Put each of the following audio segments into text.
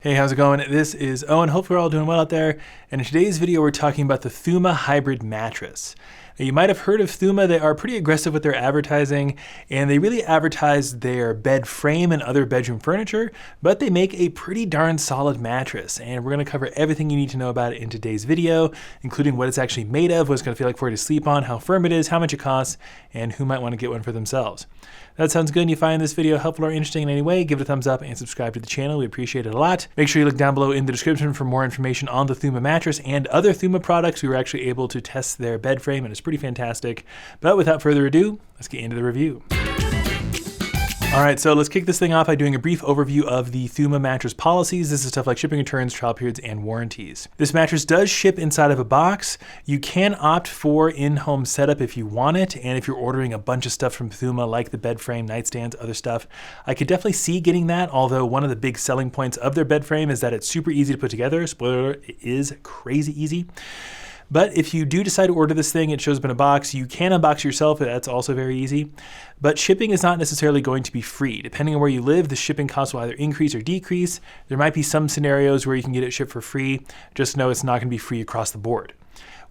Hey, how's it going? This is Owen. Hope we're all doing well out there. And in today's video, we're talking about the Thuma Hybrid Mattress. Now, you might have heard of Thuma. They are pretty aggressive with their advertising, and they really advertise their bed frame and other bedroom furniture, but they make a pretty darn solid mattress. And we're going to cover everything you need to know about it in today's video, including what it's actually made of, what it's going to feel like for you to sleep on, how firm it is, how much it costs, and who might want to get one for themselves. That sounds good and you find this video helpful or interesting in any way, give it a thumbs up and subscribe to the channel. We appreciate it a lot. Make sure you look down below in the description for more information on the Thuma mattress and other Thuma products. We were actually able to test their bed frame and it's pretty fantastic. But without further ado, let's get into the review. All right, so let's kick this thing off by doing a brief overview of the Thuma mattress policies. This is stuff like shipping returns, trial periods, and warranties. This mattress does ship inside of a box. You can opt for in-home setup if you want it, and if you're ordering a bunch of stuff from Thuma, like the bed frame, nightstands, other stuff, I could definitely see getting that, although one of the big selling points of their bed frame is that it's super easy to put together. Spoiler alert, it is crazy easy. But if you do decide to order this thing, it shows up in a box. You can unbox yourself, that's also very easy. But shipping is not necessarily going to be free. Depending on where you live, the shipping costs will either increase or decrease. There might be some scenarios where you can get it shipped for free. Just know it's not going to be free across the board.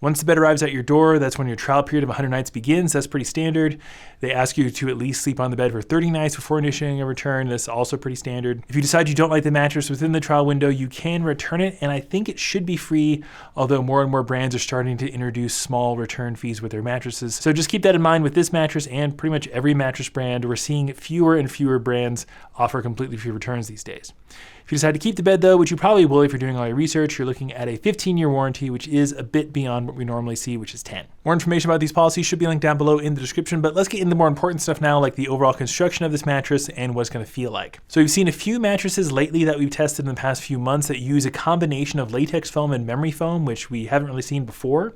Once the bed arrives at your door, that's when your trial period of 100 nights begins. That's pretty standard. They ask you to at least sleep on the bed for 30 nights before initiating a return. That's also pretty standard. If you decide you don't like the mattress within the trial window, you can return it, and I think it should be free, although more and more brands are starting to introduce small return fees with their mattresses. So just keep that in mind with this mattress and pretty much every mattress brand. We're seeing fewer and fewer brands offer completely free returns these days. If you decide to keep the bed though, which you probably will if you're doing all your research, you're looking at a 15-year warranty, which is a bit beyond what we normally see, which is 10. More information about these policies should be linked down below in the description, but let's get into the more important stuff now, like the overall construction of this mattress and what it's going to feel like. So we've seen a few mattresses lately that we've tested in the past few months that use a combination of latex foam and memory foam, which we haven't really seen before,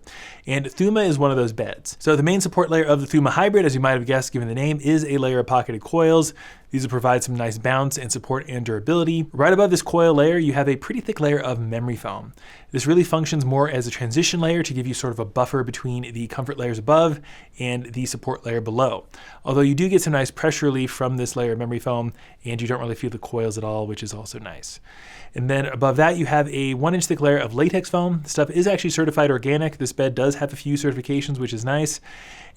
and Thuma is one of those beds. So the main support layer of the Thuma Hybrid, as you might have guessed given the name, is a layer of pocketed coils. These will provide some nice bounce and support and durability. Right above this coil layer, you have a pretty thick layer of memory foam. This really functions more as a transition layer to give you sort of a buffer between the comfort layers above and the support layer below. Although you do get some nice pressure relief from this layer of memory foam, and you don't really feel the coils at all, which is also nice. And then above that, you have a 1-inch thick layer of latex foam. The stuff is actually certified organic. This bed does have a few certifications, which is nice.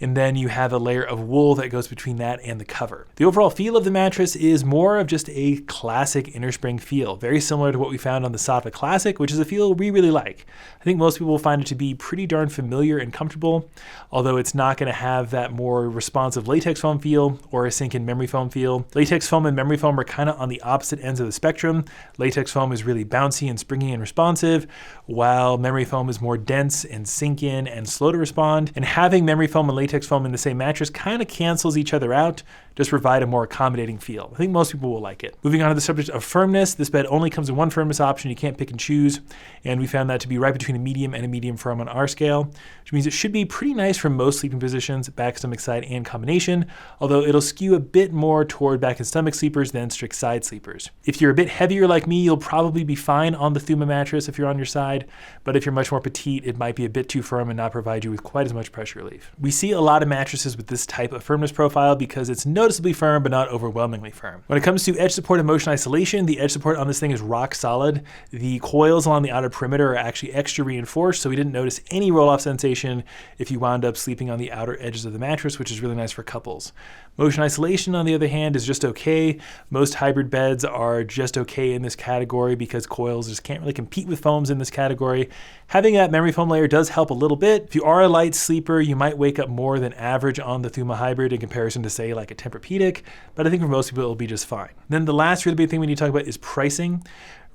And then you have a layer of wool that goes between that and the cover. The overall feel of the mattress is more of just a classic innerspring feel, very similar to what we found on the Sattva Classic, which is a feel we really like. I think most people will find it to be pretty darn familiar and comfortable, although it's not going to have that more responsive latex foam feel or a sink-in memory foam feel. Latex foam and memory foam are kind of on the opposite ends of the spectrum. Latex foam is really bouncy and springy and responsive, while memory foam is more dense and sink-in and slow to respond. And having memory foam and latex foam in the same mattress kind of cancels each other out, just provide a more accommodating feel. I think most people will like it. Moving on to the subject of firmness, this bed only comes in one firmness option. You can't pick and choose, and we found that to be right between a medium and a medium firm on our scale, which means it should be pretty nice for most sleeping positions, back, stomach, side, and combination, although it'll skew a bit more toward back and stomach sleepers than strict side sleepers. If you're a bit heavier like me, you'll probably be fine on the Thuma mattress if you're on your side, but if you're much more petite, it might be a bit too firm and not provide you with quite as much pressure relief. We see a lot of mattresses with this type of firmness profile because it's noticeably firm but not overwhelmingly firm. When it comes to edge support and motion isolation, the edge support on this thing is rock solid. The coils along the outer perimeter are actually extra reinforced, so we didn't notice any roll-off sensation if you wound up sleeping on the outer edges of the mattress, which is really nice for couples. Motion isolation, on the other hand, is just okay. Most hybrid beds are just okay in this category because coils just can't really compete with foams in this category. Having that memory foam layer does help a little bit. If you are a light sleeper, you might wake up more than average on the Thuma Hybrid in comparison to, say, like a Tempur-Pedic, but I think for most people it'll be just fine. Then the last really big thing we need to talk about is pricing.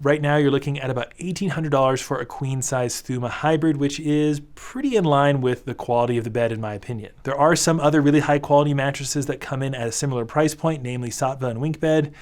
Right now you're looking at about $1,800 for a queen size Thuma Hybrid, which is pretty in line with the quality of the bed in my opinion. There are some other really high quality mattresses that come in at a similar price point, namely Sattva and Winkbed,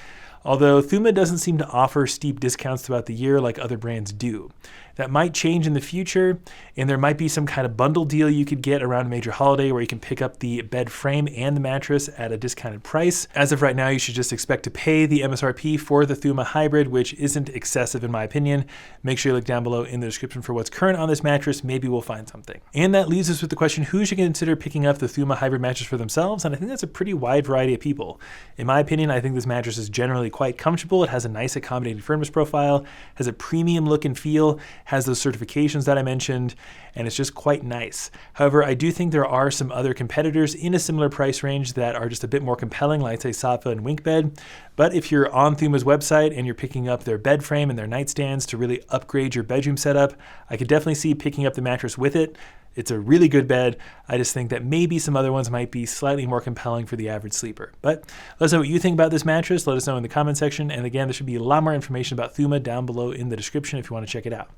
although Thuma doesn't seem to offer steep discounts throughout the year like other brands do. That might change in the future, and there might be some kind of bundle deal you could get around a major holiday where you can pick up the bed frame and the mattress at a discounted price. As of right now, you should just expect to pay the MSRP for the Thuma Hybrid, which isn't excessive in my opinion. Make sure you look down below in the description for what's current on this mattress. Maybe we'll find something. And that leaves us with the question, who should consider picking up the Thuma Hybrid mattress for themselves? And I think that's a pretty wide variety of people. In my opinion, I think this mattress is generally really quite comfortable. It has a nice accommodating firmness profile, has a premium look and feel, has those certifications that I mentioned, and it's just quite nice. However, I do think there are some other competitors in a similar price range that are just a bit more compelling, like say Safa and Winkbed. But if you're on Thuma's website and you're picking up their bed frame and their nightstands to really upgrade your bedroom setup, I could definitely see picking up the mattress with it. It's a really good bed. I just think that maybe some other ones might be slightly more compelling for the average sleeper. But let us know what you think about this mattress. Let us know in the comment section. And again, there should be a lot more information about Thuma down below in the description if you want to check it out.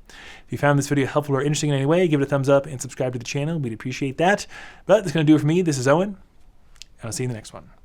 If you found this video helpful or interesting in any way, give it a thumbs up and subscribe to the channel. We'd appreciate that. But that's going to do it for me. This is Owen, and I'll see you in the next one.